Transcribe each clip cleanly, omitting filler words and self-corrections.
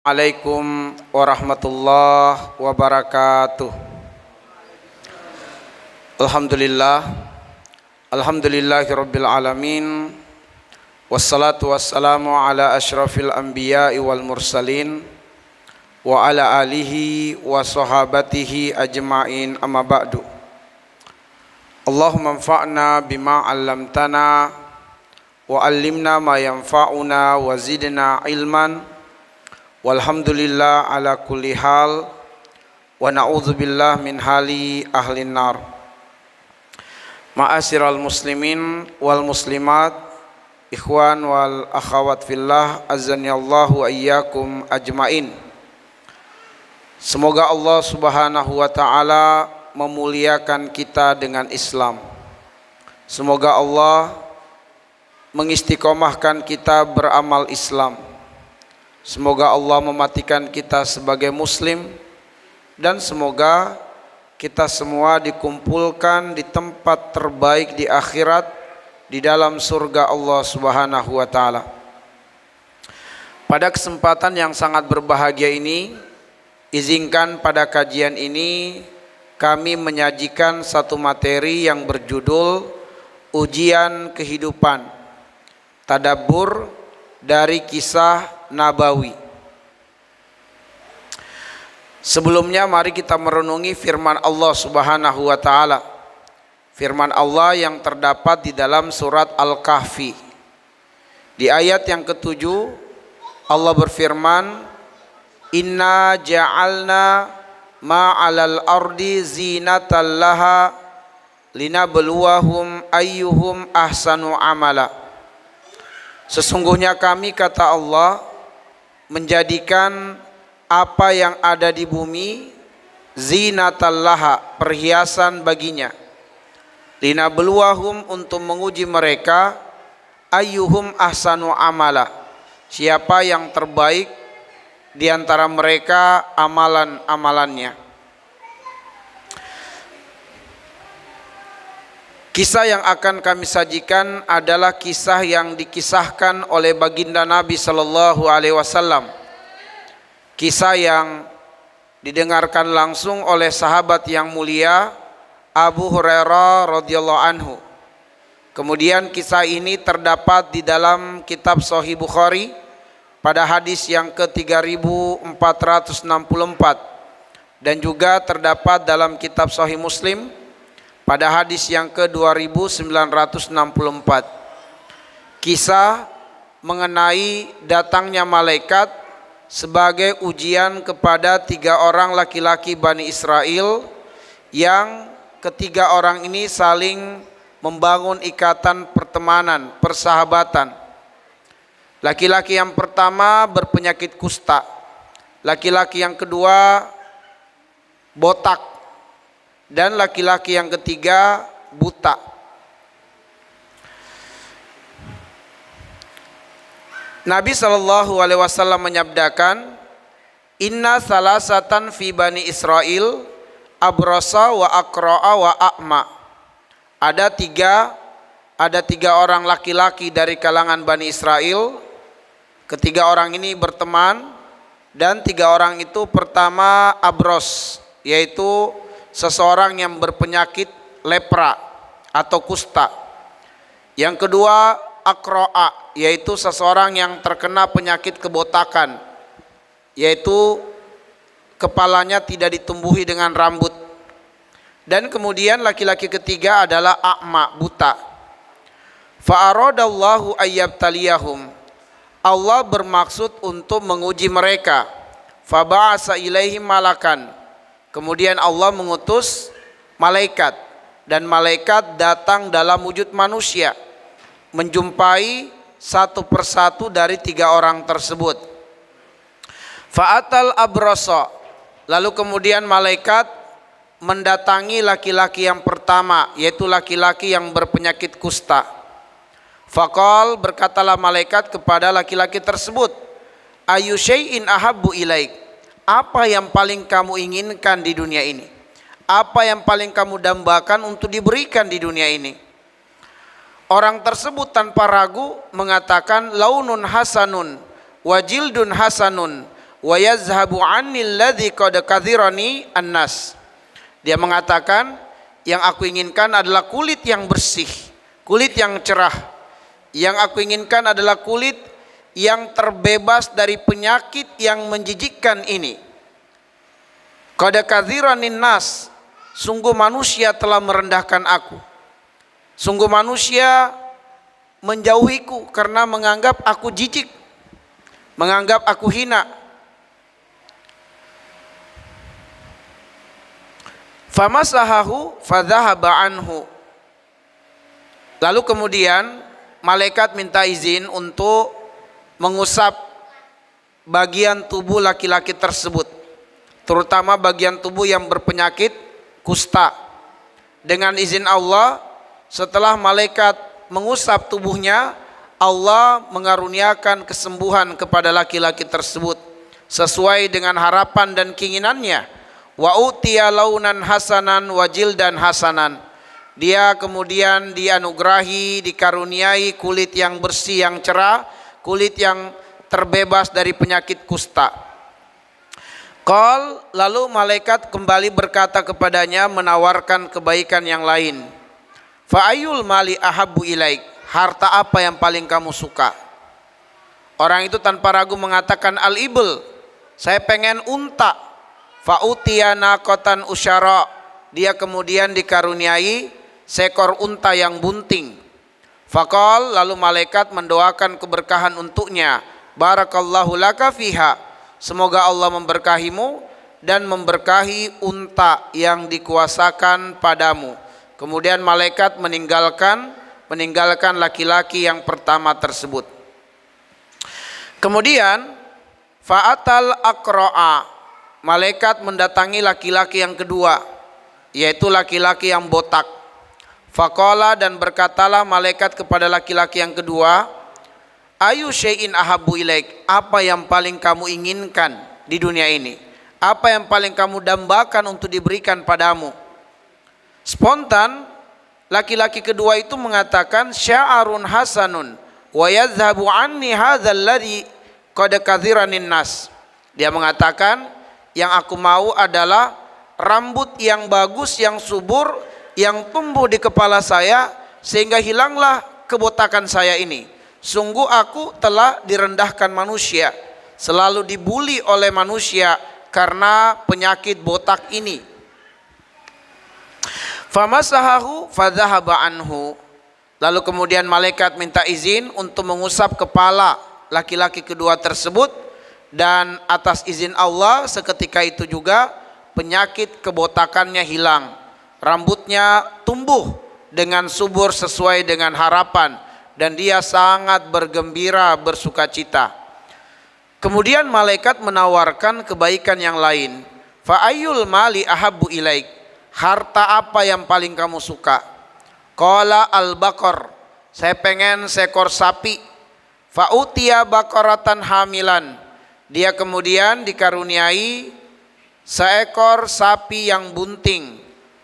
Assalamualaikum warahmatullahi wabarakatuh. Alhamdulillahirabbil alamin. Wassalatu wassalamu ala asyrafil anbiya'i wal mursalin wa ala alihi wa sahabatihi ajma'in, amma ba'du. Allahumma anfa'na bima 'allamtana wa 'allimna ma yanfa'una wa zidna ilman. Walhamdulillah ala kulli hal wa na'udzubillah min hali ahlin nar. Ma'asyiral muslimin wal muslimat, ikhwan wal akhawat fillah, azanillahu wa iyyakum ajmain. Semoga Allah Subhanahu wa taala memuliakan kita dengan Islam. Semoga Allah mengistiqomahkan kita beramal Islam. Semoga Allah mematikan kita sebagai muslim, dan semoga kita semua dikumpulkan di tempat terbaik di akhirat, di dalam surga Allah Subhanahu wa taala. Pada kesempatan yang sangat berbahagia ini, izinkan pada kajian ini kami menyajikan satu materi yang berjudul Ujian Kehidupan, Tadabbur dari Kisah Nabawi. Sebelumnya mari kita merenungi firman Allah Subhanahu wa taala. Firman Allah yang terdapat di dalam surat Al-Kahfi. Di ayat yang ke-7 Allah berfirman, "Inna ja'alna ma'alal ardi zinatan laha linabluwahum ayyuhum ahsanu amala." Sesungguhnya kami, kata Allah, menjadikan apa yang ada di bumi zinatan laha, perhiasan baginya, linabluwahum, untuk menguji mereka, ayyuhum ahsanu amala, siapa yang terbaik di antara mereka amalan-amalannya. Kisah yang akan kami sajikan adalah kisah yang dikisahkan oleh baginda Nabi sallallahu alaihi wasallam. Kisah yang didengarkan langsung oleh sahabat yang mulia Abu Hurairah radhiyallahu anhu. Kemudian kisah ini terdapat di dalam kitab Sahih Bukhari pada hadis yang ke-3464, dan juga terdapat dalam kitab Sahih Muslim pada hadis yang ke-2964. Kisah mengenai datangnya malaikat sebagai ujian kepada 3 orang laki-laki Bani Israel, yang ketiga orang ini saling membangun ikatan pertemanan, persahabatan. Laki-laki yang pertama berpenyakit kusta, laki-laki yang kedua botak, dan laki-laki yang ketiga buta. Nabi sallallahu alaihi wasallam menyabdakan, "Inna salasatan fi Bani Israel, abrasa wa aqra'a wa a'ma." Ada tiga orang laki-laki dari kalangan Bani Israel. Ketiga orang ini berteman, dan 3 orang itu, pertama abros, yaitu seseorang yang berpenyakit lepra atau kusta. Yang kedua akro'a, yaitu seseorang yang terkena penyakit kebotakan, yaitu kepalanya tidak ditumbuhi dengan rambut. Dan kemudian laki-laki ketiga adalah a'ma, buta. Fa'aradallahu ayyabtaliyahum, Allah bermaksud untuk menguji mereka. Faba'asa ilaihim malakan, kemudian Allah mengutus malaikat, dan malaikat datang dalam wujud manusia, menjumpai satu persatu dari 3 orang tersebut. Fa'atal abrasa, lalu kemudian malaikat mendatangi laki-laki yang pertama, yaitu laki-laki yang berpenyakit kusta. Faqal, berkatalah malaikat kepada laki-laki tersebut, ayu syai'in ahabbu ilaik, apa yang paling kamu inginkan di dunia ini? Apa yang paling kamu dambakan untuk diberikan di dunia ini? Orang tersebut tanpa ragu mengatakan, launun hasanun, wajildun hasanun, wa yazhabu anni alladhi qad kathirani annas. Dia mengatakan, yang aku inginkan adalah kulit yang bersih, kulit yang cerah. Yang aku inginkan adalah kulit yang terbebas dari penyakit yang menjijikkan ini. Qad kathiranin nas, sungguh manusia telah merendahkan aku. Sungguh manusia menjauhiku karena menganggap aku jijik, menganggap aku hina. Famasahahu fadhahaba anhu. Lalu kemudian malaikat minta izin untuk mengusap bagian tubuh laki-laki tersebut, terutama bagian tubuh yang berpenyakit kusta. Dengan izin Allah, setelah malaikat mengusap tubuhnya, Allah mengaruniakan kesembuhan kepada laki-laki tersebut sesuai dengan harapan dan keinginannya. Wa utiya launan hasanan wa jildan hasanan. Dia kemudian dianugerahi, dikaruniai kulit yang bersih, yang cerah, kulit yang terbebas dari penyakit kusta. Qal, lalu malaikat kembali berkata kepadanya, menawarkan kebaikan yang lain. Fa ayyul mali ahabbu ilaik, harta apa yang paling kamu suka? Orang itu tanpa ragu mengatakan al-ibl, saya pengen unta. Fa utiya naqatan usyara, dia kemudian dikaruniai seekor unta yang bunting. Faqal, lalu malaikat mendoakan keberkahan untuknya. Barakallahu laka fiha, semoga Allah memberkahimu dan memberkahi unta yang dikuasakan padamu. Kemudian malaikat meninggalkan laki-laki yang pertama tersebut. Kemudian fa'atal aqra'a, malaikat mendatangi laki-laki yang kedua, yaitu laki-laki yang botak. Faqala, dan berkatalah malaikat kepada laki-laki yang kedua, ayu syai'in ahabbu ilaik, apa yang paling kamu inginkan di dunia ini? Apa yang paling kamu dambakan untuk diberikan padamu? Spontan laki-laki kedua itu mengatakan, sya'arun hasanun wa yadhhabu anni hadzal ladzi qad kathiranin nas. Dia mengatakan, yang aku mau adalah rambut yang bagus, yang subur, yang tumbuh di kepala saya sehingga hilanglah kebotakan saya ini. Sungguh aku telah direndahkan manusia, selalu dibuli oleh manusia karena penyakit botak ini. Famasahahu fadhahaba anhu. Lalu kemudian malaikat minta izin untuk mengusap kepala laki-laki kedua tersebut, dan atas izin Allah seketika itu juga penyakit kebotakannya hilang. Rambutnya tumbuh dengan subur sesuai dengan harapan, dan dia sangat bergembira, bersukacita. Kemudian malaikat menawarkan kebaikan yang lain. Fa ayyul mali ahabbu ilaik, harta apa yang paling kamu suka? Qala al-baqar, saya pengen seekor sapi. Fa utiya baqaratan hamilan, dia kemudian dikaruniai seekor sapi yang bunting.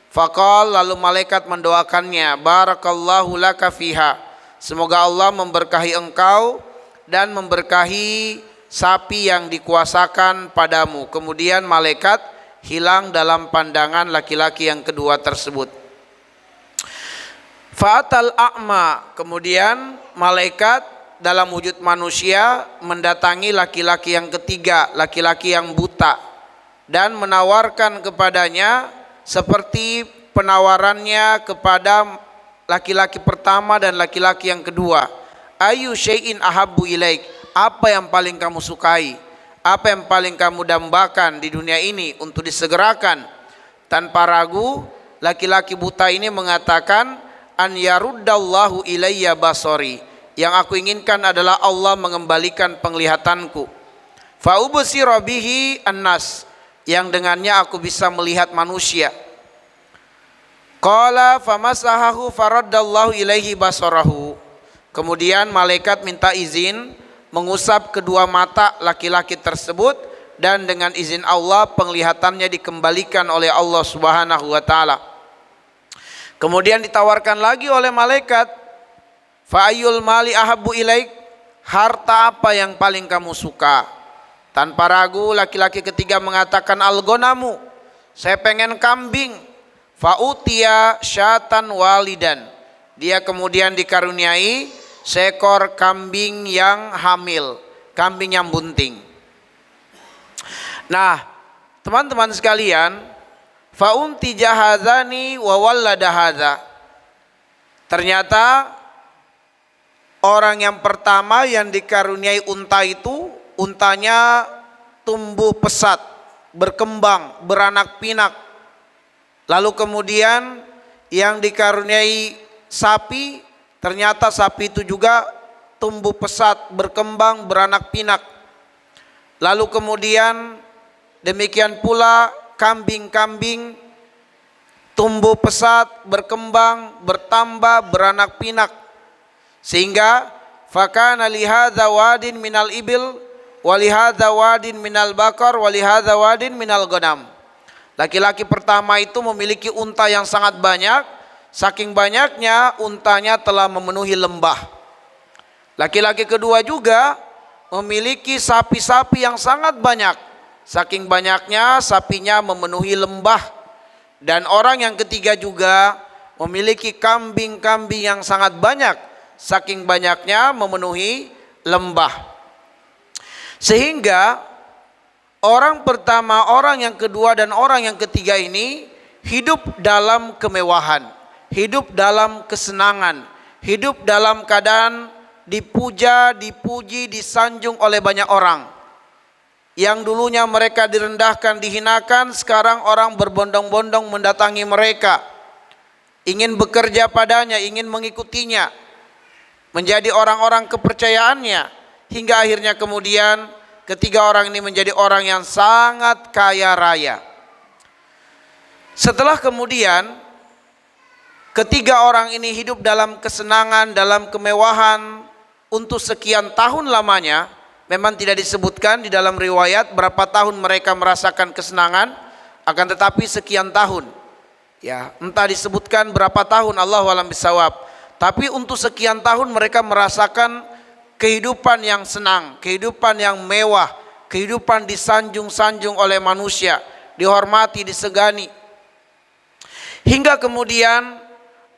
Faqal, lalu malaikat mendoakannya, barakallahu laka fiha, semoga Allah memberkahi engkau dan memberkahi sapi yang dikuasakan padamu. Kemudian malaikat hilang dalam pandangan laki-laki yang kedua tersebut. Fa'atal a'ma, kemudian malaikat dalam wujud manusia mendatangi laki-laki yang ketiga, laki-laki yang buta, dan menawarkan kepadanya seperti penawarannya kepada laki-laki pertama dan laki-laki yang kedua. Ayu syai'in ahabbu ilaik, apa yang paling kamu sukai? Apa yang paling kamu dambakan di dunia ini untuk disegerakan? Tanpa ragu laki-laki buta ini mengatakan, an yaruddallahu ilayya basori, yang aku inginkan adalah Allah mengembalikan penglihatanku. Fa ubsira bihi annas, yang dengannya aku bisa melihat manusia. Qala famasahahu faraddallahu ilaihi basarahu. Kemudian malaikat minta izin mengusap kedua mata laki-laki tersebut, dan dengan izin Allah penglihatannya dikembalikan oleh Allah Subhanahu wa taala. Kemudian ditawarkan lagi oleh malaikat, fa ayyul mali ahabbu ilaik, harta apa yang paling kamu suka? Tanpa ragu laki-laki ketiga mengatakan al-gonamu, saya pengen kambing. Fa'utiya syatan walidan, dia kemudian dikaruniai seekor kambing yang hamil, kambing yang bunting. Nah, teman-teman sekalian, fa'unti jahazani wa wallada hadza. Ternyata orang yang pertama yang dikaruniai unta itu, untanya tumbuh pesat, berkembang, beranak pinak. Lalu kemudian yang dikaruniai sapi, ternyata sapi itu juga tumbuh pesat, berkembang, beranak pinak. Lalu kemudian demikian pula kambing-kambing tumbuh pesat, berkembang, bertambah, beranak pinak. Sehingga fakana lihadza wadin minal ibil wa lihadza wadin minal bakar wa lihadza wadin minal ghanam. Laki-laki pertama itu memiliki unta yang sangat banyak, saking banyaknya untanya telah memenuhi lembah. Laki-laki kedua juga memiliki sapi-sapi yang sangat banyak, saking banyaknya sapinya memenuhi lembah. Dan orang yang ketiga juga memiliki kambing-kambing yang sangat banyak, saking banyaknya memenuhi lembah. Sehingga orang pertama, orang yang kedua, dan orang yang ketiga ini hidup dalam kemewahan, hidup dalam kesenangan, hidup dalam keadaan dipuja, dipuji, disanjung oleh banyak orang. Yang dulunya mereka direndahkan, dihinakan, sekarang orang berbondong-bondong mendatangi mereka, ingin bekerja padanya, ingin mengikutinya, menjadi orang-orang kepercayaannya, hingga akhirnya kemudian ketiga orang ini menjadi orang yang sangat kaya raya. Setelah kemudian ketiga orang ini hidup dalam kesenangan, dalam kemewahan untuk sekian tahun lamanya. Memang tidak disebutkan di dalam riwayat berapa tahun mereka merasakan kesenangan, akan tetapi sekian tahun. Ya, entah disebutkan berapa tahun, Allahu a'lam bishawab. Tapi untuk sekian tahun mereka merasakan kehidupan yang senang, kehidupan yang mewah, kehidupan disanjung-sanjung oleh manusia, dihormati, disegani. Hingga kemudian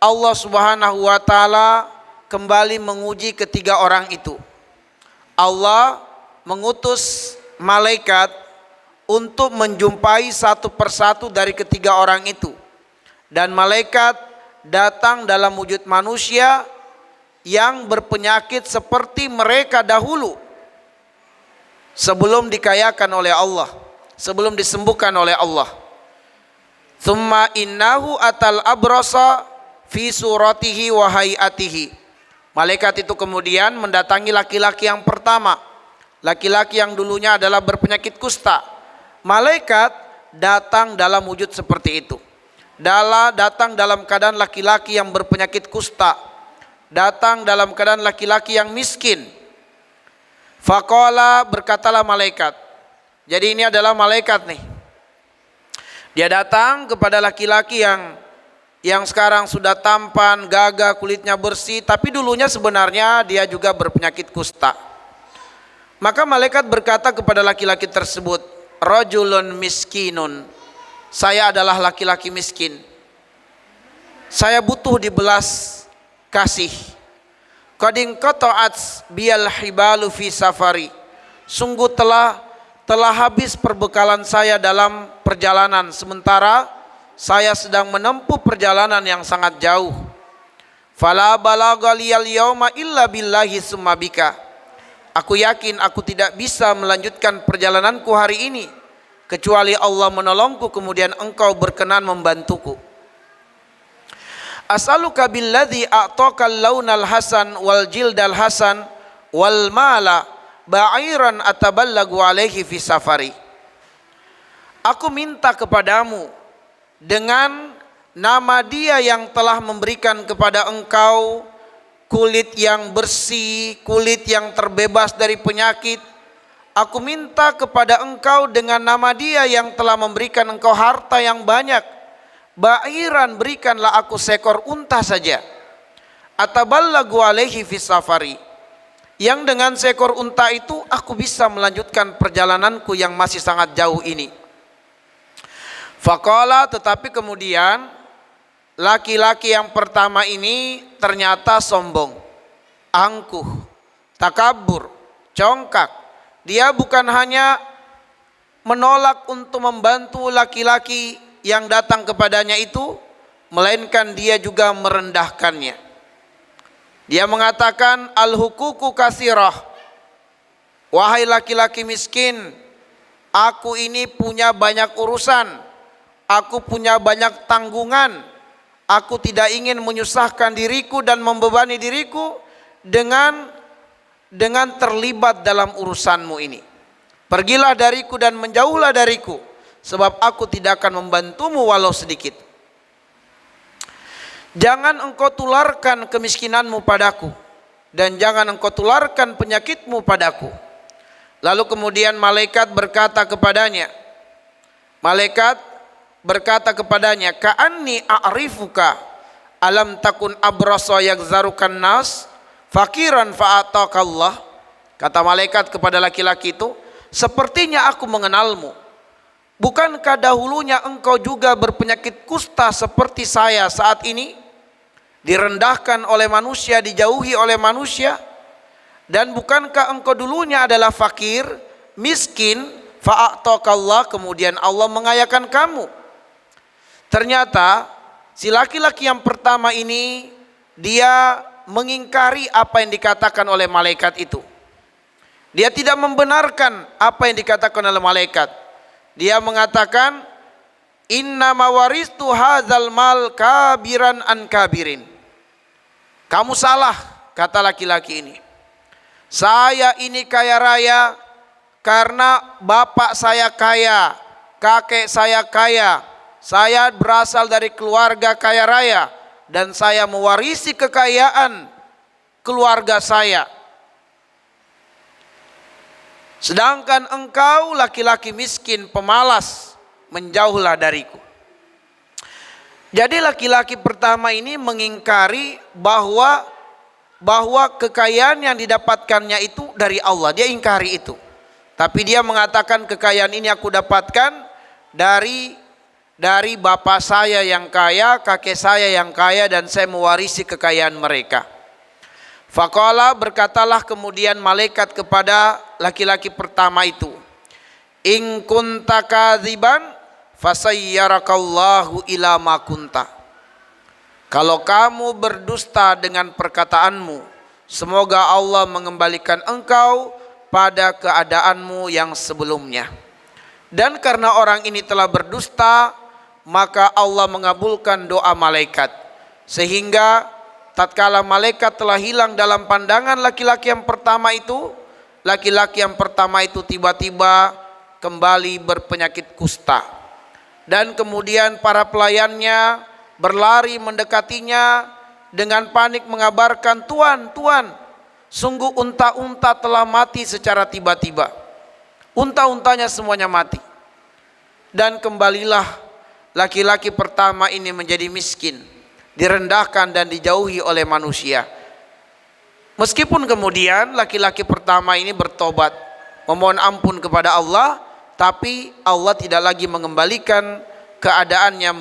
Allah Subhanahu wa taala kembali menguji ketiga orang itu. Allah mengutus malaikat untuk menjumpai satu persatu dari ketiga orang itu. Dan malaikat datang dalam wujud manusia yang berpenyakit seperti mereka dahulu, sebelum dikayakan oleh Allah, sebelum disembuhkan oleh Allah. Tsumma innahu atal abrasa fi suratihi wa hayatihi. Malaikat itu kemudian mendatangi laki-laki yang pertama, laki-laki yang dulunya adalah berpenyakit kusta. Malaikat datang dalam wujud seperti itu. Datang dalam keadaan laki-laki yang berpenyakit kusta, datang dalam keadaan laki-laki yang miskin. Faqala, berkatalah malaikat. Jadi ini adalah malaikat nih. Dia datang kepada laki-laki yang sekarang sudah tampan, gagah, kulitnya bersih, tapi dulunya sebenarnya dia juga berpenyakit kusta. Maka malaikat berkata kepada laki-laki tersebut, rajulun miskinun, saya adalah laki-laki miskin, saya butuh dibelas kasih. Qadin qata'at biyal hibalu fi safari, sungguh telah habis perbekalan saya dalam perjalanan, sementara saya sedang menempuh perjalanan yang sangat jauh. Fala balagha liyal yauma illa billahi summa bika. Aku yakin aku tidak bisa melanjutkan perjalananku hari ini kecuali Allah menolongku, kemudian engkau berkenan membantuku. As'aluka billadzi a'taka al-launal hasan wal jildal hasan wal mala ba'iran ataballagu alaihi fi safari. Aku minta kepadamu dengan nama Dia yang telah memberikan kepada engkau kulit yang bersih, kulit yang terbebas dari penyakit. Aku minta kepada engkau dengan nama Dia yang telah memberikan engkau harta yang banyak. Ba'iran, berikanlah aku seekor unta saja. Ataballagu alaihi fi safari, yang dengan seekor unta itu aku bisa melanjutkan perjalananku yang masih sangat jauh ini. Faqala, tetapi kemudian laki-laki yang pertama ini ternyata sombong, angkuh, takabur, congkak. Dia bukan hanya menolak untuk membantu laki-laki yang datang kepadanya itu, melainkan dia juga merendahkannya. Dia mengatakan, al-hukuku kasirah, wahai laki-laki miskin, aku ini punya banyak urusan, aku punya banyak tanggungan, aku tidak ingin menyusahkan diriku dan membebani diriku dengan terlibat dalam urusanmu ini. Pergilah dariku dan menjauhlah dariku, sebab aku tidak akan membantumu walau sedikit. Jangan engkau tularkan kemiskinanmu padaku, dan jangan engkau tularkan penyakitmu padaku. Lalu kemudian malaikat berkata kepadanya, ka'anni a'rifuka alam takun abrasa yakzarukan nas fakiran fa'atakallah. Kata malaikat kepada laki-laki itu, sepertinya aku mengenalmu. Bukankah dahulunya engkau juga berpenyakit kusta seperti saya saat ini? Direndahkan oleh manusia, dijauhi oleh manusia. Dan bukankah engkau dulunya adalah fakir, miskin, fa'atakallah, kemudian Allah mengayakan kamu. Ternyata si laki-laki yang pertama ini, dia mengingkari apa yang dikatakan oleh malaikat itu. Dia tidak membenarkan apa yang dikatakan oleh malaikat. Dia mengatakan, inna mawaristu hadzal mal kabiran an kabirin. Kamu salah, kata laki-laki ini. Saya ini kaya raya karena bapak saya kaya, kakek saya kaya. Saya berasal dari keluarga kaya raya dan saya mewarisi kekayaan keluarga saya. Sedangkan engkau laki-laki miskin pemalas, menjauhlah dariku. Jadi laki-laki pertama ini mengingkari bahwa kekayaan yang didapatkannya itu dari Allah. Dia ingkari itu. Tapi dia mengatakan kekayaan ini aku dapatkan dari bapak saya yang kaya, kakek saya yang kaya, dan saya mewarisi kekayaan mereka. Faqala, berkatalah kemudian malaikat kepada laki-laki pertama itu, in kunta kadziban fasayyarakallahu ila ma kunta. Kalau kamu berdusta dengan perkataanmu, semoga Allah mengembalikan engkau pada keadaanmu yang sebelumnya. Dan karena orang ini telah berdusta, maka Allah mengabulkan doa malaikat, sehingga tatkala malaikat telah hilang dalam pandangan laki-laki yang pertama itu, laki-laki yang pertama itu tiba-tiba kembali berpenyakit kusta. Dan kemudian para pelayannya berlari mendekatinya dengan panik mengabarkan, Tuan, sungguh unta-unta telah mati secara tiba-tiba. Unta-untanya semuanya mati. Dan kembalilah laki-laki pertama ini menjadi miskin, direndahkan dan dijauhi oleh manusia. Meskipun kemudian laki-laki pertama ini bertobat, memohon ampun kepada Allah, tapi Allah tidak lagi mengembalikan keadaannya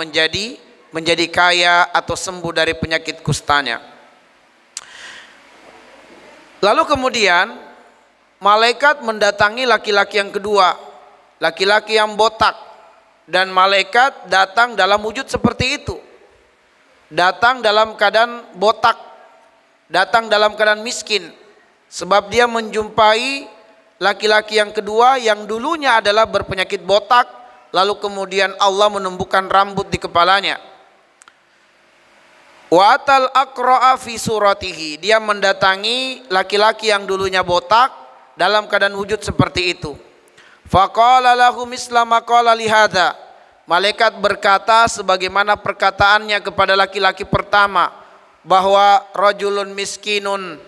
menjadi kaya atau sembuh dari penyakit kustanya. Lalu kemudian malaikat mendatangi laki-laki yang kedua, laki-laki yang botak, dan malaikat datang dalam wujud seperti itu. Datang dalam keadaan botak, datang dalam keadaan miskin, sebab dia menjumpai laki-laki yang kedua yang dulunya adalah berpenyakit botak, lalu kemudian Allah menumbuhkan rambut di kepalanya. Wa atal aqra'a fi suratihi, dia mendatangi laki-laki yang dulunya botak dalam keadaan wujud seperti itu. Faqala lahu misla ma qala li hadza, malaikat berkata sebagaimana perkataannya kepada laki-laki pertama, bahwa rajulun miskinun,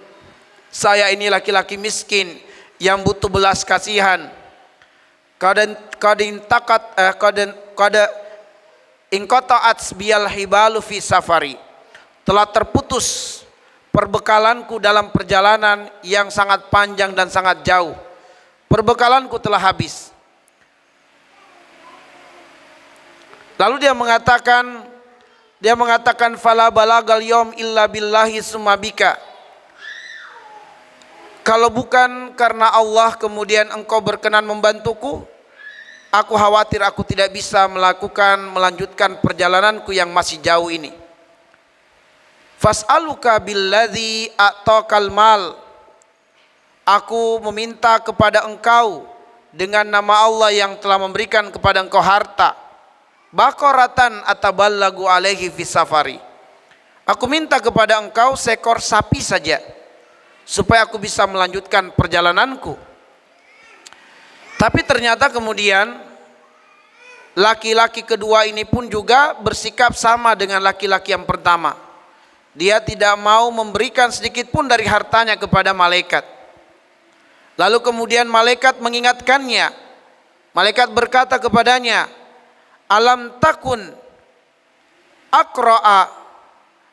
saya ini laki-laki miskin yang butuh belas kasihan. Kadin inqata'at biyal hibalu fi safari, telah terputus perbekalanku dalam perjalanan yang sangat panjang dan sangat jauh. Perbekalanku telah habis. Lalu dia mengatakan fala balagal yom illa billahi summa bika. Kalau bukan karena Allah kemudian engkau berkenan membantuku, aku khawatir aku tidak bisa melanjutkan perjalananku yang masih jauh ini. Fas'aluka billadzi a'taqal mal. Aku meminta kepada engkau dengan nama Allah yang telah memberikan kepada engkau harta. Baqaratan ataballagu alaihi fi safari. Aku minta kepada engkau seekor sapi saja supaya aku bisa melanjutkan perjalananku. Tapi ternyata kemudian laki-laki kedua ini pun juga bersikap sama dengan laki-laki yang pertama. Dia tidak mau memberikan sedikit pun dari hartanya kepada malaikat. Lalu kemudian malaikat mengingatkannya. Malaikat berkata kepadanya, alam takun akra'a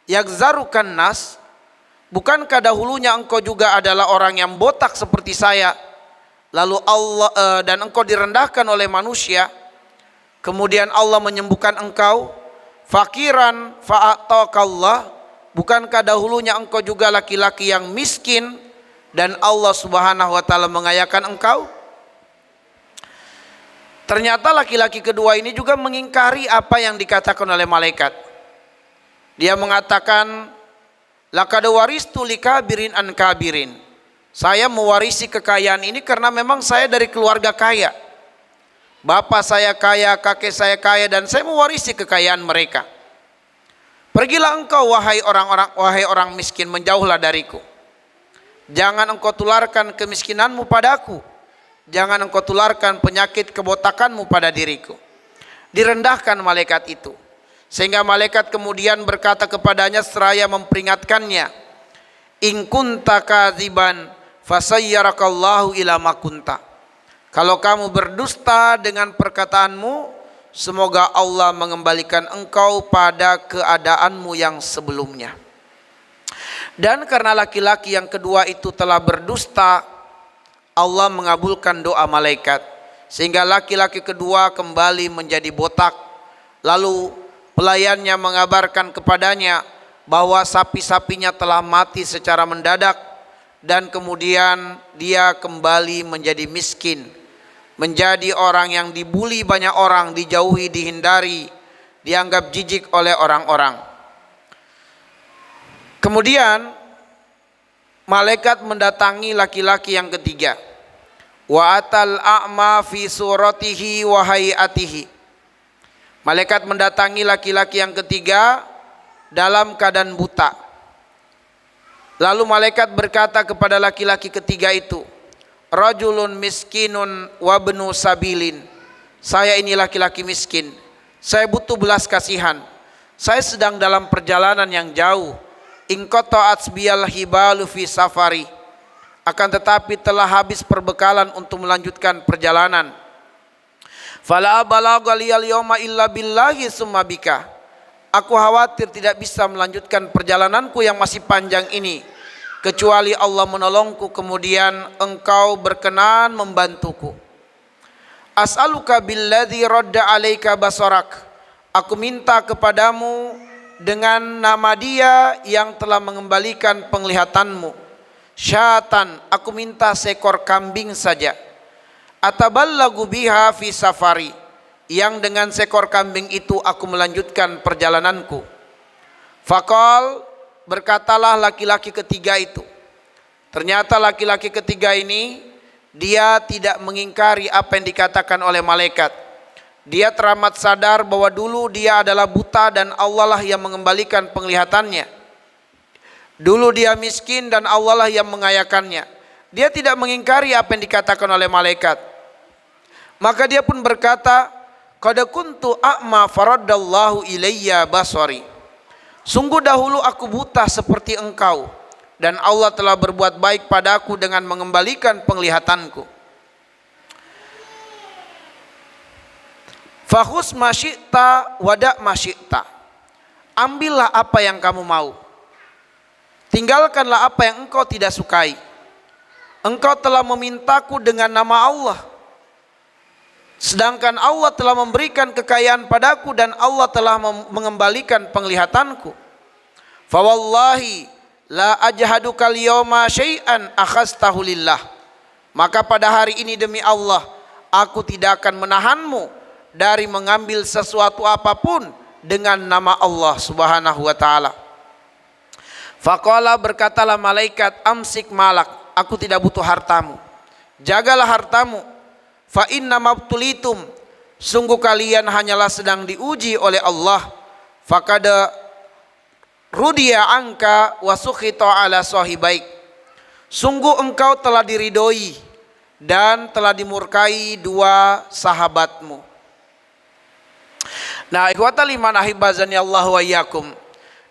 yagzarukan nas. Bukankah dahulunya engkau juga adalah orang yang botak seperti saya, lalu Allah dan engkau direndahkan oleh manusia, kemudian Allah menyembuhkan engkau. Fakiran fa'ataqallah. Bukankah dahulunya engkau juga laki-laki yang miskin dan Allah Subhanahu wa taala mengayakan engkau? Ternyata laki-laki kedua ini juga mengingkari apa yang dikatakan oleh malaikat. Dia mengatakan, laqad waristu likabirin an kabirin. Saya mewarisi kekayaan ini karena memang saya dari keluarga kaya. Bapak saya kaya, kakek saya kaya, dan saya mewarisi kekayaan mereka. Pergilah engkau wahai orang miskin, menjauhlah dariku. Jangan engkau tularkan kemiskinanmu padaku. Jangan engkau tularkan penyakit kebotakanmu pada diriku. Direndahkan malaikat itu. Sehingga malaikat kemudian berkata kepadanya seraya memperingatkannya, in kunta kadziban fasayyarakallahu ila ma kunta. Kalau kamu berdusta dengan perkataanmu, semoga Allah mengembalikan engkau pada keadaanmu yang sebelumnya. Dan karena laki-laki yang kedua itu telah berdusta, Allah mengabulkan doa malaikat, sehingga laki-laki kedua kembali menjadi botak. Lalu pelayannya mengabarkan kepadanya bahwa sapi-sapinya telah mati secara mendadak, dan kemudian dia kembali menjadi miskin, menjadi orang yang dibuli banyak orang, dijauhi, dihindari, dianggap jijik oleh orang-orang. Kemudian malaikat mendatangi laki-laki yang ketiga. Wa atal a'ma fi suratihi wa hayatihi. Malaikat mendatangi laki-laki yang ketiga dalam keadaan buta. Lalu malaikat berkata kepada laki-laki ketiga itu, rajulun miskinun wabnu sabilin. Saya ini laki-laki miskin, saya butuh belas kasihan, saya sedang dalam perjalanan yang jauh. Inqata'at biyal hibalu fi safari. Akan tetapi telah habis perbekalan untuk melanjutkan perjalanan. Fala balagha liyal yawma illa billahi summa bika. Aku khawatir tidak bisa melanjutkan perjalananku yang masih panjang ini kecuali Allah menolongku, kemudian engkau berkenan membantuku. As'aluka billadzi radda alaika basarak. Aku minta kepadamu dengan nama Dia yang telah mengembalikan penglihatanmu. Syatan, aku minta seekor kambing saja. Ataballagu biha fi safari, yang dengan seekor kambing itu aku melanjutkan perjalananku. Faqal, berkatalah laki-laki ketiga itu. Ternyata laki-laki ketiga ini dia tidak mengingkari apa yang dikatakan oleh malaikat. Dia teramat sadar bahwa dulu dia adalah buta dan Allah lah yang mengembalikan penglihatannya. Dulu dia miskin dan Allah lah yang mengayakannya. Dia tidak mengingkari apa yang dikatakan oleh malaikat. Maka dia pun berkata, qad kuntu a'ma faraddallahu ilayya basari. Sungguh dahulu aku buta seperti engkau, dan Allah telah berbuat baik padaku dengan mengembalikan penglihatanku. Fakhus ma syi'ta wada' ma syi'ta. Ambillah apa yang kamu mau, tinggalkanlah apa yang engkau tidak sukai. Engkau telah memintaku dengan nama Allah, sedangkan Allah telah memberikan kekayaan padaku dan Allah telah mengembalikan penglihatanku. Fawallahi la ajhaduka al-yawma syai'an akhastahu lillah. Maka pada hari ini demi Allah, aku tidak akan menahanmu dari mengambil sesuatu apapun dengan nama Allah Subhanahu wa taala. Faqala, berkatalah malaikat, amsik malak, aku tidak butuh hartamu, jagalah hartamu. Fa inna mabtulitum, sungguh kalian hanyalah sedang diuji oleh Allah. Faqad rudiya angka wa sukhita ala sahibaik, sungguh engkau telah diridhoi dan telah dimurkai dua sahabatmu. Nah, ikhwatal iman ahibazani Allah wa iyyakum.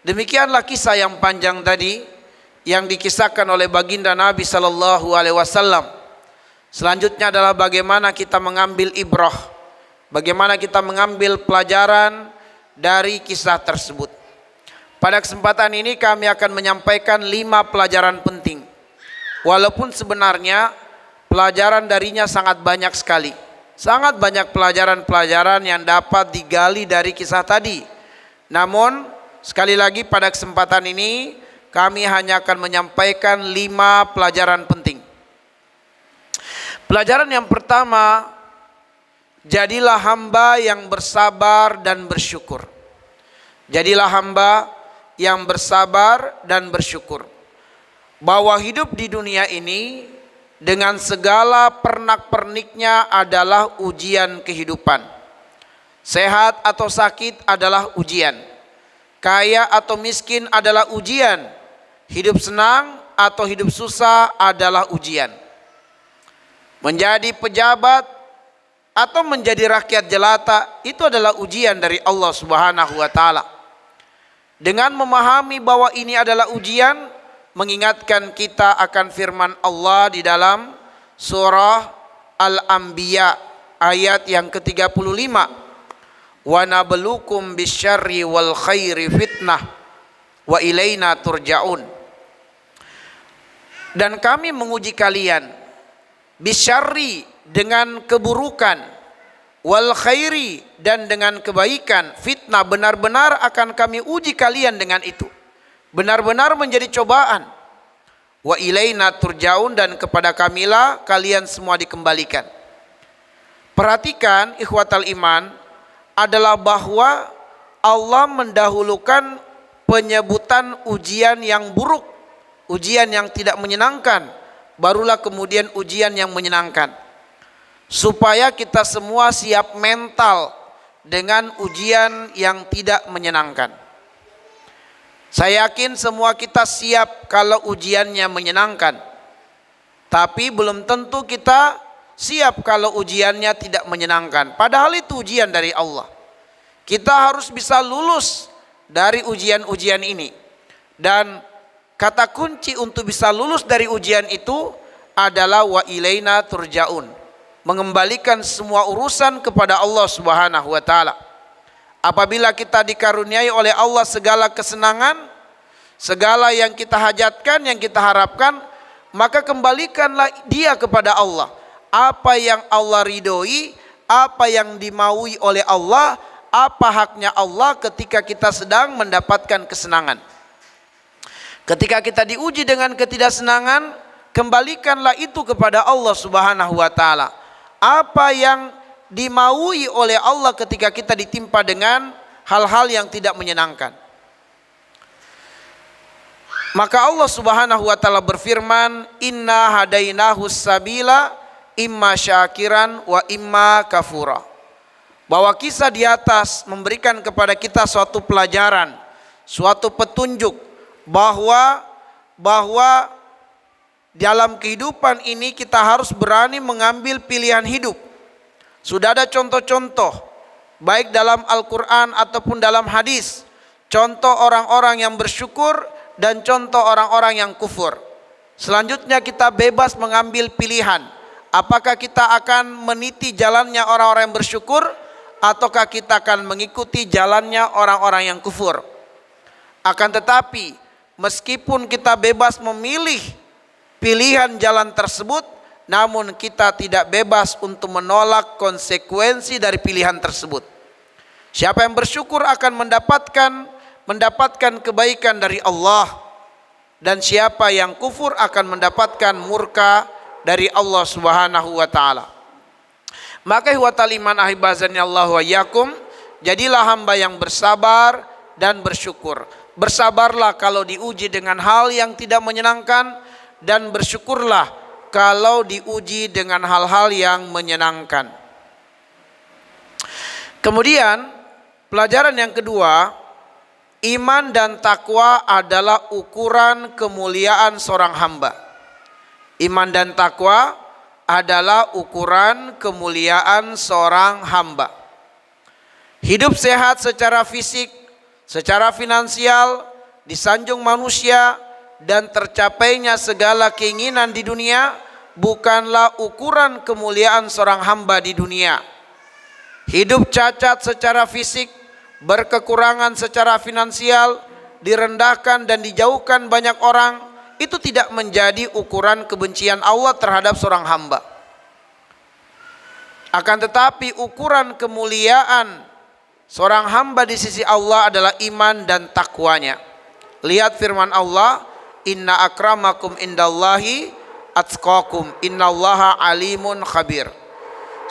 Demikianlah kisah yang panjang tadi yang dikisahkan oleh baginda Nabi sallallahu alaihi wasallam. Selanjutnya adalah bagaimana kita mengambil ibrah, bagaimana kita mengambil pelajaran dari kisah tersebut. Pada kesempatan ini kami akan menyampaikan 5 pelajaran penting. Walaupun sebenarnya pelajaran darinya sangat banyak sekali. Sangat banyak pelajaran-pelajaran yang dapat digali dari kisah tadi. Namun sekali lagi pada kesempatan ini kami hanya akan menyampaikan 5 pelajaran penting. Pelajaran yang pertama, jadilah hamba yang bersabar dan bersyukur. Jadilah hamba yang bersabar dan bersyukur. Bahwa hidup di dunia ini dengan segala pernak-perniknya adalah ujian kehidupan. Sehat atau sakit adalah ujian. Kaya atau miskin adalah ujian. Hidup senang atau hidup susah adalah ujian. Menjadi pejabat atau menjadi rakyat jelata itu adalah ujian dari Allah Subhanahu wa taala. Dengan memahami bahwa ini adalah ujian, mengingatkan kita akan firman Allah di dalam surah Al-Anbiya ayat yang ke-35. Wa nabluukum bisyarri wal khairi fitnah wa ilaina turja'un. Dan kami menguji kalian bisyarri dengan keburukan, wal khairi dan dengan kebaikan, fitnah benar-benar akan kami uji kalian dengan itu. Benar-benar menjadi cobaan. Wa ilaina turja'un, dan kepada kamilah kalian semua dikembalikan. Perhatikan ikhwatal iman adalah bahwa Allah mendahulukan penyebutan ujian yang buruk, ujian yang tidak menyenangkan, barulah kemudian ujian yang menyenangkan. Supaya kita semua siap mental dengan ujian yang tidak menyenangkan. Saya yakin semua kita siap kalau ujiannya menyenangkan. Tapi belum tentu kita siap kalau ujiannya tidak menyenangkan. Padahal itu ujian dari Allah. Kita harus bisa lulus dari ujian-ujian ini. Dan kata kunci untuk bisa lulus dari ujian itu adalah wa ilaina turja'un. Mengembalikan semua urusan kepada Allah Subhanahu wa taala. Apabila kita dikaruniai oleh Allah segala kesenangan, segala yang kita hajatkan, yang kita harapkan, maka kembalikanlah dia kepada Allah. Apa yang Allah ridhoi, apa yang dimaui oleh Allah, apa haknya Allah ketika kita sedang mendapatkan kesenangan. Ketika kita diuji dengan ketidaksenangan, kembalikanlah itu kepada Allah Subhanahu wa taala. Apa yang dimaui oleh Allah ketika kita ditimpa dengan hal-hal yang tidak menyenangkan. Maka Allah Subhanahu wa taala berfirman, "Inna hadainahu sabila imma syakiran wa imma kafura." Bahwa kisah di atas memberikan kepada kita suatu pelajaran, suatu petunjuk bahwa dalam kehidupan ini kita harus berani mengambil pilihan hidup. Sudah ada contoh-contoh baik dalam Al-Quran ataupun dalam hadis, contoh orang-orang yang bersyukur dan contoh orang-orang yang kufur. Selanjutnya kita bebas mengambil pilihan. Apakah kita akan meniti jalannya orang-orang yang bersyukur, ataukah kita akan mengikuti jalannya orang-orang yang kufur. Akan tetapi meskipun kita bebas memilih pilihan jalan tersebut, namun kita tidak bebas untuk menolak konsekuensi dari pilihan tersebut. Siapa yang bersyukur akan mendapatkan kebaikan dari Allah, dan siapa yang kufur akan mendapatkan murka dari Allah Subhanahu wa taala. Maka ihwatal iman ahibazani Allah wa yakum, jadilah hamba yang bersabar dan bersyukur. Bersabarlah kalau diuji dengan hal yang tidak menyenangkan, dan bersyukurlah kalau diuji dengan hal-hal yang menyenangkan. Kemudian pelajaran yang kedua, iman dan takwa adalah ukuran kemuliaan seorang hamba. Iman dan takwa adalah ukuran kemuliaan seorang hamba. Hidup sehat secara fisik, secara finansial, disanjung manusia, dan tercapainya segala keinginan di dunia bukanlah ukuran kemuliaan seorang hamba di dunia. Hidup cacat secara fisik, berkekurangan secara finansial, direndahkan dan dijauhkan banyak orang, itu tidak menjadi ukuran kebencian Allah terhadap seorang hamba. Akan tetapi ukuran kemuliaan seorang hamba di sisi Allah adalah iman dan takwanya. Lihat firman Allah, inna akramakum indallahi atqakum, innallaha alimun khabir.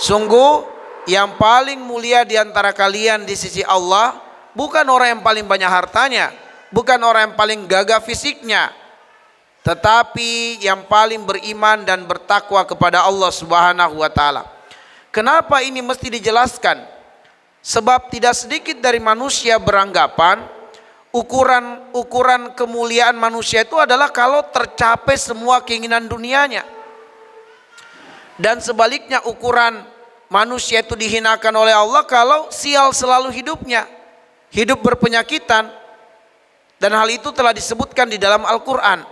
Sungguh yang paling mulia di antara kalian di sisi Allah bukan orang yang paling banyak hartanya, bukan orang yang paling gagah fisiknya, tetapi yang paling beriman dan bertakwa kepada Allah Subhanahu wa taala. Kenapa ini mesti dijelaskan? Sebab tidak sedikit dari manusia beranggapan ukuran kemuliaan manusia itu adalah kalau tercapai semua keinginan dunianya. Dan sebaliknya ukuran manusia itu dihinakan oleh Allah kalau sial selalu hidupnya, hidup berpenyakitan. Dan hal itu telah disebutkan di dalam Al-Quran,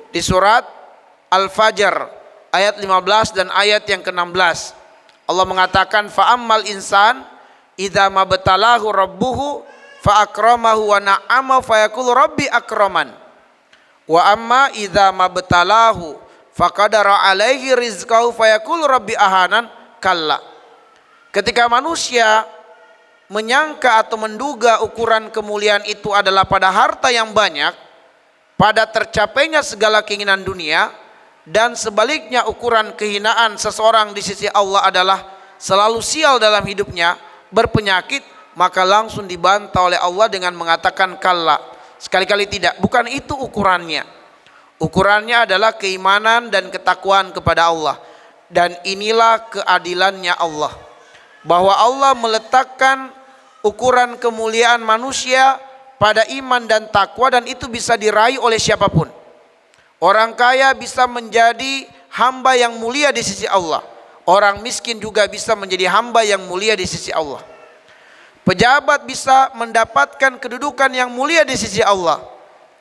di surat Al-Fajr ayat 15 dan ayat yang ke-16. Allah mengatakan, fa'ammal insan idza mabtalahu rabbuhu fa akramahu wa na'ama fa yaqulu rabbi akraman wa amma idza mabtalahu faqadara alaihi rizqahu fa yaqulu rabbi ahanan kalla. Ketika manusia menyangka atau menduga ukuran kemuliaan itu adalah pada harta yang banyak, pada tercapainya segala keinginan dunia, dan sebaliknya ukuran kehinaan seseorang di sisi Allah adalah selalu sial dalam hidupnya, berpenyakit, maka langsung dibantah oleh Allah dengan mengatakan kalla. Sekali-kali tidak, bukan itu ukurannya. Ukurannya adalah keimanan dan ketakwaan kepada Allah. Dan inilah keadilannya Allah, bahwa Allah meletakkan ukuran kemuliaan manusia pada iman dan takwa, dan itu bisa diraih oleh siapapun. Orang kaya bisa menjadi hamba yang mulia di sisi Allah. Orang miskin juga bisa menjadi hamba yang mulia di sisi Allah. Pejabat bisa mendapatkan kedudukan yang mulia di sisi Allah.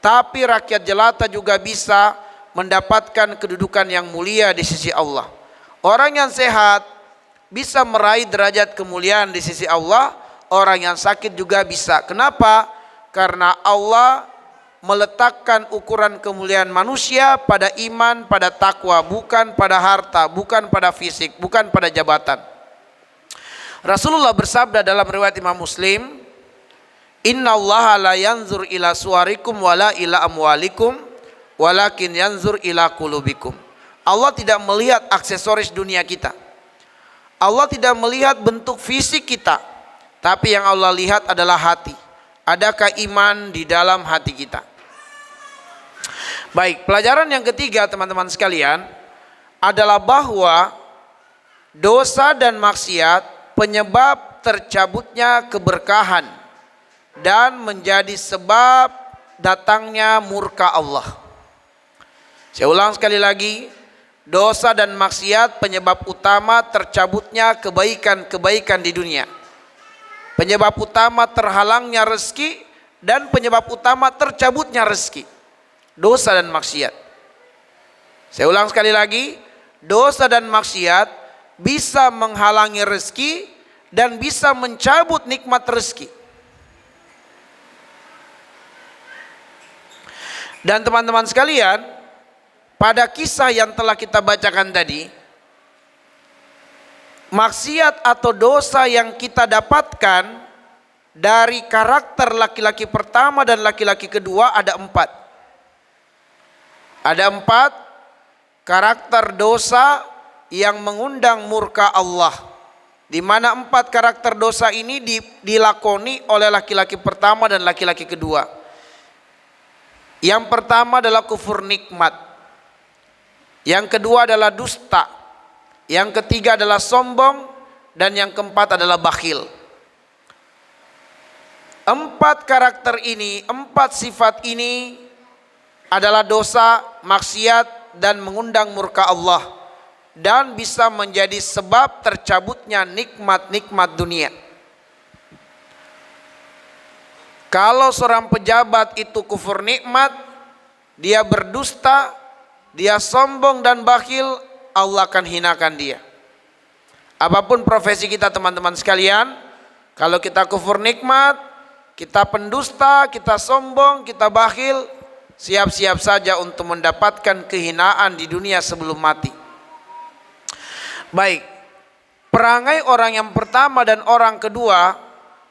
Tapi rakyat jelata juga bisa mendapatkan kedudukan yang mulia di sisi Allah. Orang yang sehat bisa meraih derajat kemuliaan di sisi Allah. Orang yang sakit juga bisa. Kenapa? Karena Allah meletakkan ukuran kemuliaan manusia pada iman, pada takwa, bukan pada harta, bukan pada fisik, bukan pada jabatan. Rasulullah bersabda dalam riwayat Imam Muslim, innallaha la yanzur ila suwarikum wala ila amwalikum walakin yanzur ila qulubikum. Allah tidak melihat aksesoris dunia kita. Allah tidak melihat bentuk fisik kita, tapi yang Allah lihat adalah hati. Adakah iman di dalam hati kita? Baik, pelajaran yang ketiga teman-teman sekalian adalah bahwa dosa dan maksiat penyebab tercabutnya keberkahan dan menjadi sebab datangnya murka Allah. Saya ulang sekali lagi, dosa dan maksiat penyebab utama tercabutnya kebaikan-kebaikan di dunia. Penyebab utama terhalangnya rezeki dan penyebab utama tercabutnya rezeki. Dosa dan maksiat. Saya ulang sekali lagi, dosa dan maksiat bisa menghalangi rezeki dan bisa mencabut nikmat rezeki. Dan teman-teman sekalian, pada kisah yang telah kita bacakan tadi, maksiat atau dosa yang kita dapatkan dari karakter laki-laki pertama dan laki-laki kedua ada 4. Ada 4 karakter dosa yang mengundang murka Allah, di mana 4 karakter dosa ini dilakoni oleh laki-laki pertama dan laki-laki kedua. Yang pertama adalah kufur nikmat, yang kedua adalah dusta, yang ketiga adalah sombong, dan yang keempat adalah bakhil. 4 karakter ini, 4 sifat ini adalah dosa, maksiat, dan mengundang murka Allah, dan bisa menjadi sebab tercabutnya nikmat-nikmat dunia. Kalau seorang pejabat itu kufur nikmat, dia berdusta, dia sombong dan bakhil, Allah akan hinakan dia. Apapun profesi kita teman-teman sekalian, kalau kita kufur nikmat, kita pendusta, kita sombong, kita bakhil, siap-siap saja untuk mendapatkan kehinaan di dunia sebelum mati. Baik, perangai orang yang pertama dan orang kedua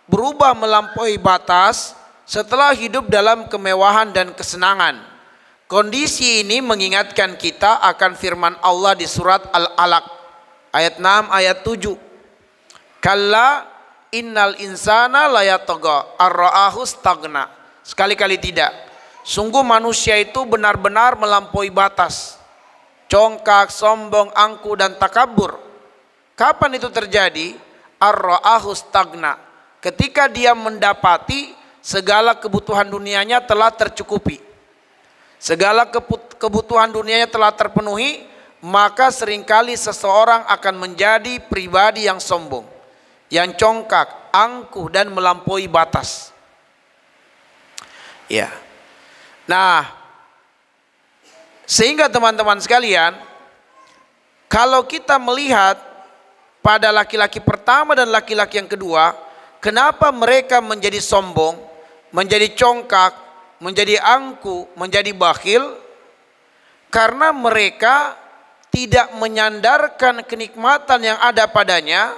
berubah melampaui batas setelah hidup dalam kemewahan dan kesenangan. Kondisi ini mengingatkan kita akan firman Allah di surat Al-Alaq ayat 6 ayat 7. Kalla innal insana layatagha ar-ra'ahu stagna. Sekali-kali tidak. Sungguh manusia itu benar-benar melampaui batas. Congkak, sombong, angkuh dan takabur. Kapan itu terjadi? Ar-ra'ahu stagna. Ketika dia mendapati segala kebutuhan dunianya telah tercukupi, segala kebutuhan dunianya telah terpenuhi, maka seringkali seseorang akan menjadi pribadi yang sombong, yang congkak, angkuh dan melampaui batas. Ya. Nah, sehingga teman-teman sekalian, kalau kita melihat pada laki-laki pertama dan laki-laki yang kedua, kenapa mereka menjadi sombong, menjadi congkak, menjadi angkuh, menjadi bakhil? Karena mereka tidak menyandarkan kenikmatan yang ada padanya,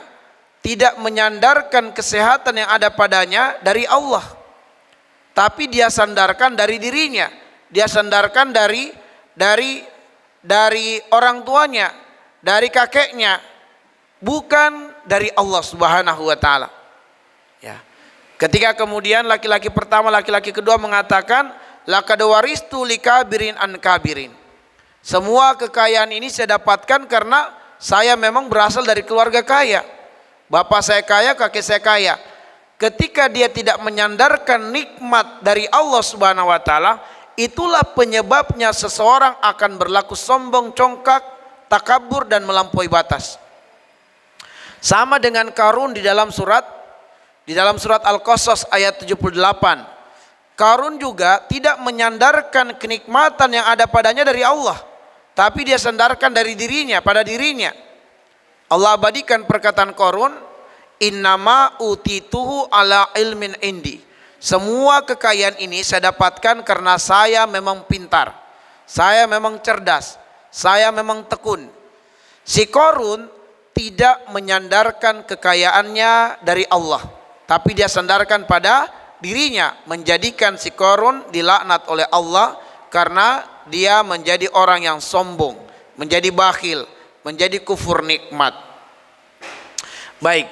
tidak menyandarkan kesehatan yang ada padanya dari Allah, tapi dia sandarkan dari dirinya, dia sandarkan dari orang tuanya, dari kakeknya, bukan dari Allah Subhanahu wa taala. Ya. Ketika kemudian laki-laki pertama, laki-laki kedua mengatakan, laqad waristu likabirin an kabirin. Semua kekayaan ini saya dapatkan karena saya memang berasal dari keluarga kaya. Bapak saya kaya, kakek saya kaya. Ketika dia tidak menyandarkan nikmat dari Allah Subhanahu wa taala, itulah penyebabnya seseorang akan berlaku sombong, congkak, takabur dan melampaui batas. Sama dengan Qarun di dalam surat Al-Qasas ayat 78. Qarun juga tidak menyandarkan kenikmatan yang ada padanya dari Allah, tapi dia sandarkan dari dirinya, pada dirinya. Allah abadikan perkataan Qarun, innama utituhu ala ilmin indi. Semua kekayaan ini saya dapatkan karena saya memang pintar, saya memang cerdas, saya memang tekun. Si Qarun tidak menyandarkan kekayaannya dari Allah, tapi dia sandarkan pada dirinya, menjadikan si Qarun dilaknat oleh Allah karena dia menjadi orang yang sombong, menjadi bakhil, menjadi kufur nikmat. Baik,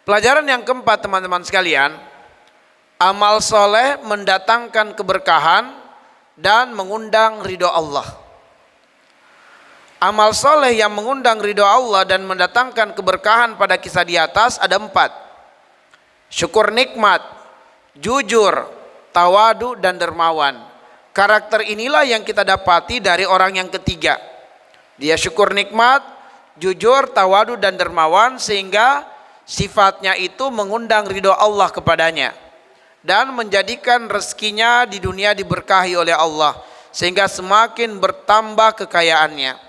pelajaran yang keempat teman-teman sekalian, amal soleh mendatangkan keberkahan dan mengundang ridho Allah. Amal soleh yang mengundang ridho Allah dan mendatangkan keberkahan pada kisah di atas ada 4. Syukur nikmat, jujur, tawadu dan dermawan. Karakter inilah yang kita dapati dari orang yang ketiga. Dia syukur nikmat, jujur, tawadu dan dermawan, sehingga sifatnya itu mengundang ridho Allah kepadanya dan menjadikan rezekinya di dunia diberkahi oleh Allah, sehingga semakin bertambah kekayaannya.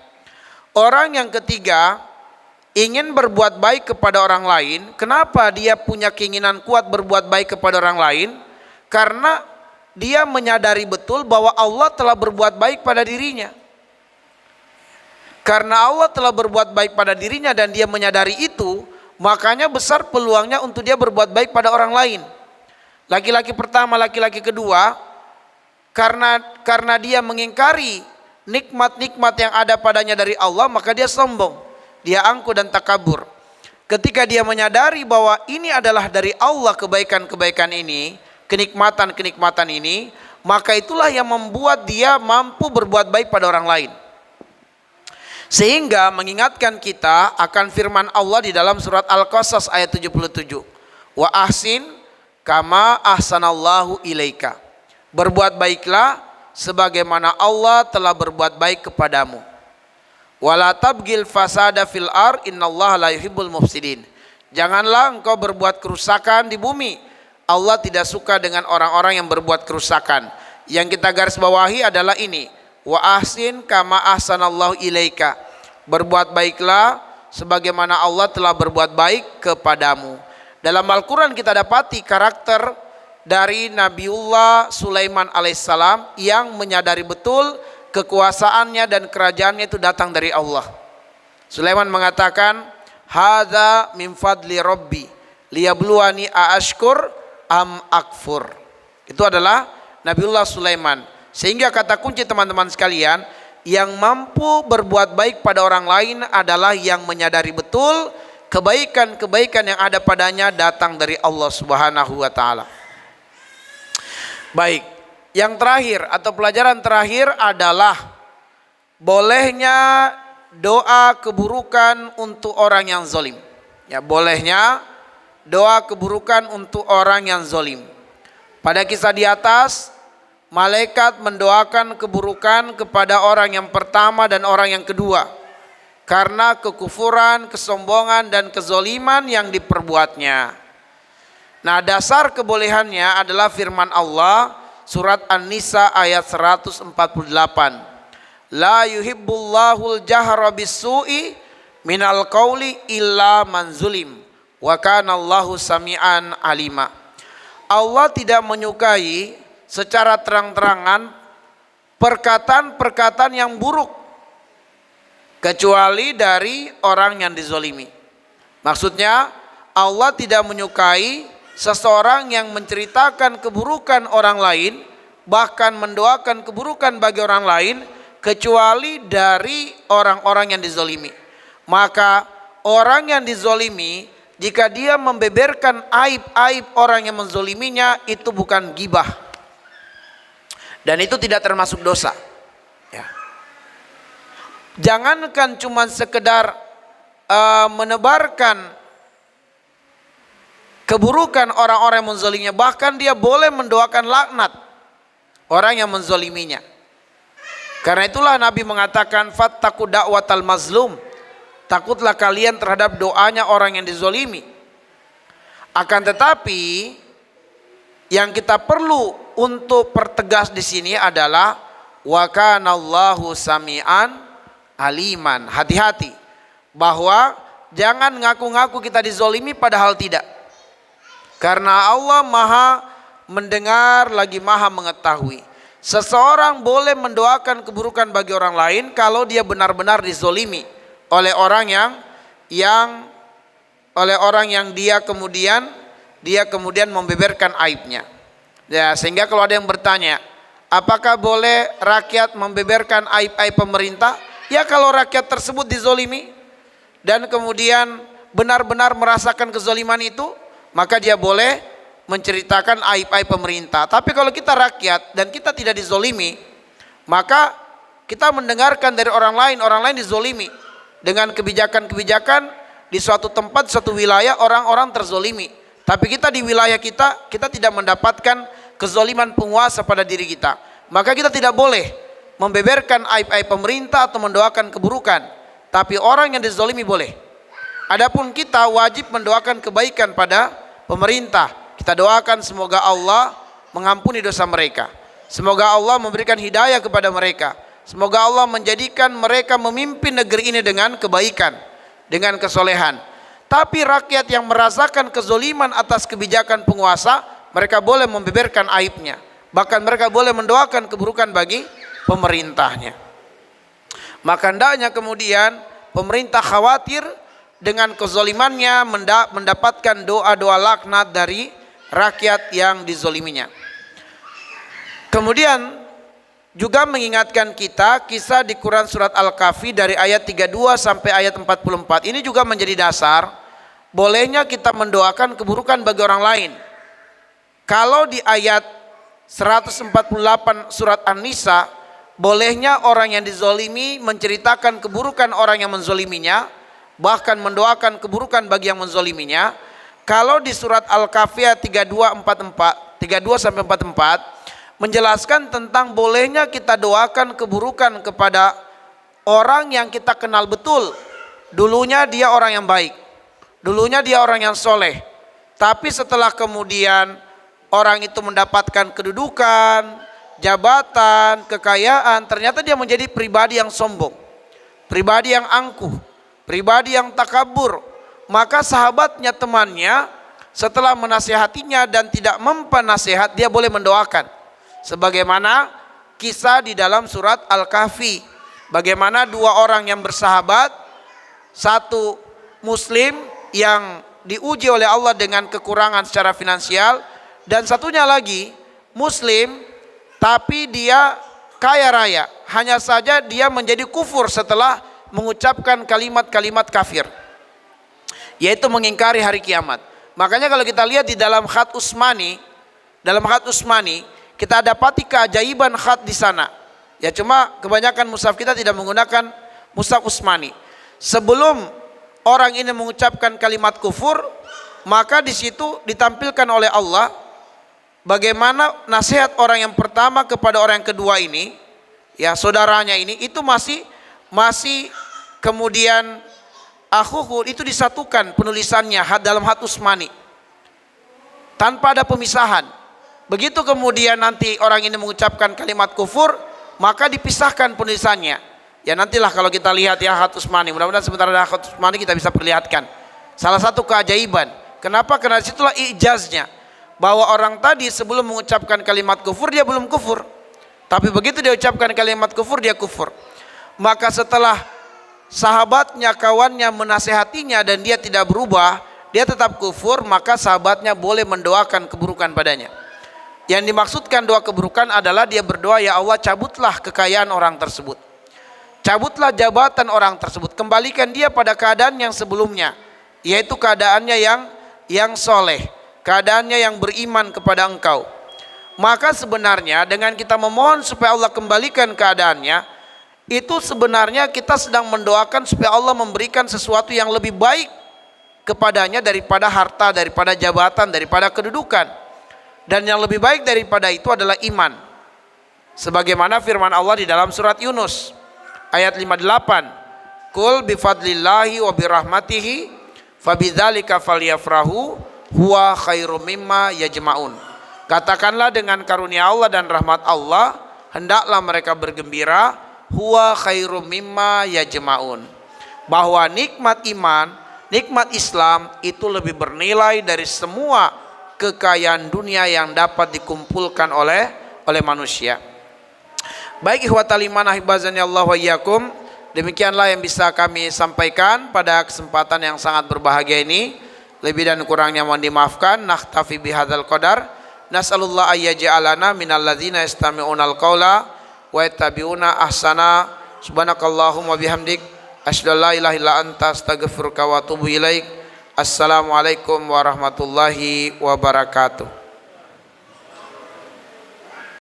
Orang yang ketiga ingin berbuat baik kepada orang lain. Kenapa dia punya keinginan kuat berbuat baik kepada orang lain? Karena dia menyadari betul bahwa Allah telah berbuat baik pada dirinya. Karena Allah telah berbuat baik pada dirinya dan dia menyadari itu, makanya besar peluangnya untuk dia berbuat baik pada orang lain. Laki-laki pertama, laki-laki kedua, karena dia mengingkari nikmat-nikmat yang ada padanya dari Allah, maka dia sombong, dia angkuh dan takabur. Ketika dia menyadari bahwa ini adalah dari Allah, kebaikan-kebaikan ini, kenikmatan-kenikmatan ini, maka itulah yang membuat dia mampu berbuat baik pada orang lain. Sehingga mengingatkan kita akan firman Allah di dalam surat Al-Qasas ayat 77. Wa ahsin kama ahsanallahu ilaika. Berbuat baiklah sebagaimana Allah telah berbuat baik kepadamu. Wala tabgil fasada fil ar innallaha la yuhibbul mufsidin. Janganlah engkau berbuat kerusakan di bumi. Allah tidak suka dengan orang-orang yang berbuat kerusakan. Yang kita garis bawahi adalah ini. Wa ahsin kama ahsanallahu ilaika. Berbuat baiklah sebagaimana Allah telah berbuat baik kepadamu. Dalam Al-Quran kita dapati karakter dari Nabiullah Sulaiman alaihissalam yang menyadari betul kekuasaannya dan kerajaannya itu datang dari Allah. Sulaiman mengatakan, hadza min fadli rabbi liyabluwani aashkur am akfur. Itu adalah Nabiullah Sulaiman. Sehingga kata kunci teman-teman sekalian, yang mampu berbuat baik pada orang lain adalah yang menyadari betul kebaikan-kebaikan yang ada padanya datang dari Allah Subhanahu wa taala. Baik, yang terakhir atau pelajaran terakhir adalah bolehnya doa keburukan untuk orang yang zalim. Ya, bolehnya doa keburukan untuk orang yang zalim. Pada kisah di atas, malaikat mendoakan keburukan kepada orang yang pertama dan orang yang kedua karena kekufuran, kesombongan dan kezoliman yang diperbuatnya. Nah, dasar kebolehannya adalah firman Allah surat An-Nisa ayat 148. La yuhibbullahul jahra bis-su'i minal qauli illa man zulim wa kana Allahu sami'an alima. Allah tidak menyukai secara terang-terangan perkataan-perkataan yang buruk kecuali dari orang yang dizolimi. Maksudnya Allah tidak menyukai seseorang yang menceritakan keburukan orang lain, bahkan mendoakan keburukan bagi orang lain, kecuali dari orang-orang yang dizolimi. Maka orang yang dizolimi, jika dia membeberkan aib-aib orang yang menzoliminya, itu bukan ghibah. Dan itu tidak termasuk dosa. Ya. Jangankan cuma sekedar menebarkan keburukan orang-orang yang menzoliminya, bahkan dia boleh mendoakan laknat orang yang menzoliminya. Karena itulah Nabi mengatakan fattaqu da'watal mazlum, takutlah kalian terhadap doanya orang yang dizolimi. Akan tetapi yang kita perlu untuk pertegas di sini adalah wa kanallahu sami'an aliman. Hati-hati bahwa jangan ngaku-ngaku kita dizolimi padahal tidak. Karena Allah maha mendengar lagi maha mengetahui. Seseorang boleh mendoakan keburukan bagi orang lain kalau dia benar-benar dizolimi oleh orang yang dia kemudian membeberkan aibnya. Ya, sehingga kalau ada yang bertanya, apakah boleh rakyat membeberkan aib-aib pemerintah? Ya, kalau rakyat tersebut dizolimi dan kemudian benar-benar merasakan kezoliman itu, maka dia boleh menceritakan aib-aib pemerintah. Tapi kalau kita rakyat dan kita tidak dizolimi, maka kita mendengarkan dari orang lain dizolimi dengan kebijakan-kebijakan di suatu tempat, suatu wilayah orang-orang terzolimi. Tapi kita di wilayah kita tidak mendapatkan kezoliman penguasa pada diri kita. Maka kita tidak boleh membeberkan aib-aib pemerintah atau mendoakan keburukan. Tapi orang yang dizolimi boleh. Adapun kita wajib mendoakan kebaikan pada pemerintah. Kita doakan semoga Allah mengampuni dosa mereka. Semoga Allah memberikan hidayah kepada mereka. Semoga Allah menjadikan mereka memimpin negeri ini dengan kebaikan, dengan kesolehan. Tapi rakyat yang merasakan kezoliman atas kebijakan penguasa, mereka boleh membeberkan aibnya. Bahkan mereka boleh mendoakan keburukan bagi pemerintahnya. Maka hendaknya kemudian pemerintah khawatir dengan kezolimannya mendapatkan doa-doa laknat dari rakyat yang dizoliminya. Kemudian juga mengingatkan kita kisah di Quran surat Al-Kahfi dari ayat 32 sampai ayat 44. Ini juga menjadi dasar bolehnya kita mendoakan keburukan bagi orang lain. Kalau di ayat 148 surat An-Nisa, bolehnya orang yang dizolimi menceritakan keburukan orang yang menzoliminya, bahkan mendoakan keburukan bagi yang menzoliminya. Kalau di surat Al-Kahfi 32 sampai 44 menjelaskan tentang bolehnya kita doakan keburukan kepada orang yang kita kenal betul. Dulunya dia orang yang baik, dulunya dia orang yang soleh, tapi setelah kemudian orang itu mendapatkan kedudukan, jabatan, kekayaan, ternyata dia menjadi pribadi yang sombong, pribadi yang angkuh, pribadi yang takabur. Maka sahabatnya, temannya, setelah menasihatinya dan tidak mempan nasihat, dia boleh mendoakan. Sebagaimana kisah di dalam surat Al-Kahfi, bagaimana dua orang yang bersahabat, satu muslim yang diuji oleh Allah dengan kekurangan secara finansial, dan satunya lagi muslim tapi dia kaya raya, hanya saja dia menjadi kufur setelah mengucapkan kalimat-kalimat kafir, yaitu mengingkari hari kiamat. Makanya kalau kita lihat di dalam khat Utsmani, kita dapati keajaiban khat di sana. Ya, cuma kebanyakan mushaf kita tidak menggunakan mushaf Utsmani. Sebelum orang ini mengucapkan kalimat kufur, maka di situ ditampilkan oleh Allah bagaimana nasihat orang yang pertama kepada orang yang kedua ini, ya saudaranya ini, itu masih kemudian akhuhu itu disatukan penulisannya dalam khat Utsmani tanpa ada pemisahan. Begitu kemudian nanti orang ini mengucapkan kalimat kufur, maka dipisahkan penulisannya. Ya nantilah kalau kita lihat ya khat Utsmani, mudah-mudahan sebentar ada khat Utsmani kita bisa perlihatkan. Salah satu keajaiban. Kenapa? Karena situlah ijaznya, bahwa orang tadi sebelum mengucapkan kalimat kufur dia belum kufur, tapi begitu dia ucapkan kalimat kufur dia kufur. Maka setelah sahabatnya, kawannya menasehatinya dan dia tidak berubah, dia tetap kufur, maka sahabatnya boleh mendoakan keburukan padanya. Yang dimaksudkan doa keburukan adalah dia berdoa, ya Allah cabutlah kekayaan orang tersebut, cabutlah jabatan orang tersebut, kembalikan dia pada keadaan yang sebelumnya, yaitu keadaannya yang soleh, keadaannya yang beriman kepada Engkau. Maka sebenarnya dengan kita memohon supaya Allah kembalikan keadaannya, itu sebenarnya kita sedang mendoakan supaya Allah memberikan sesuatu yang lebih baik kepadanya daripada harta, daripada jabatan, daripada kedudukan. Dan yang lebih baik daripada itu adalah iman. Sebagaimana firman Allah di dalam surat Yunus ayat 58, Qul bifadlillahi wa birahmatihi fabidzalika falyafrahu huwa khairum mimma yajma'un. Katakanlah dengan karunia Allah dan rahmat Allah hendaklah mereka bergembira, huwa khairum mimma yajma'un. Bahwa nikmat iman, nikmat Islam itu lebih bernilai dari semua kekayaan dunia yang dapat dikumpulkan oleh manusia. Baik ikhwatal iman ahibazani Allah wa iyyakum, demikianlah yang bisa kami sampaikan pada kesempatan yang sangat berbahagia ini. Lebih dan kurangnya mohon dimaafkan. Nakhtafi bihadzal qadar. Nas'alullah ayyaj'alana minal ladzina yastami'unal qaula wa yattabi'una ahsana. Subhanakallahumma bihamdik asyhadu an la ilaha illa anta astaghfiruka wa atubu ilaik. Assalamualaikum warahmatullahi wabarakatuh.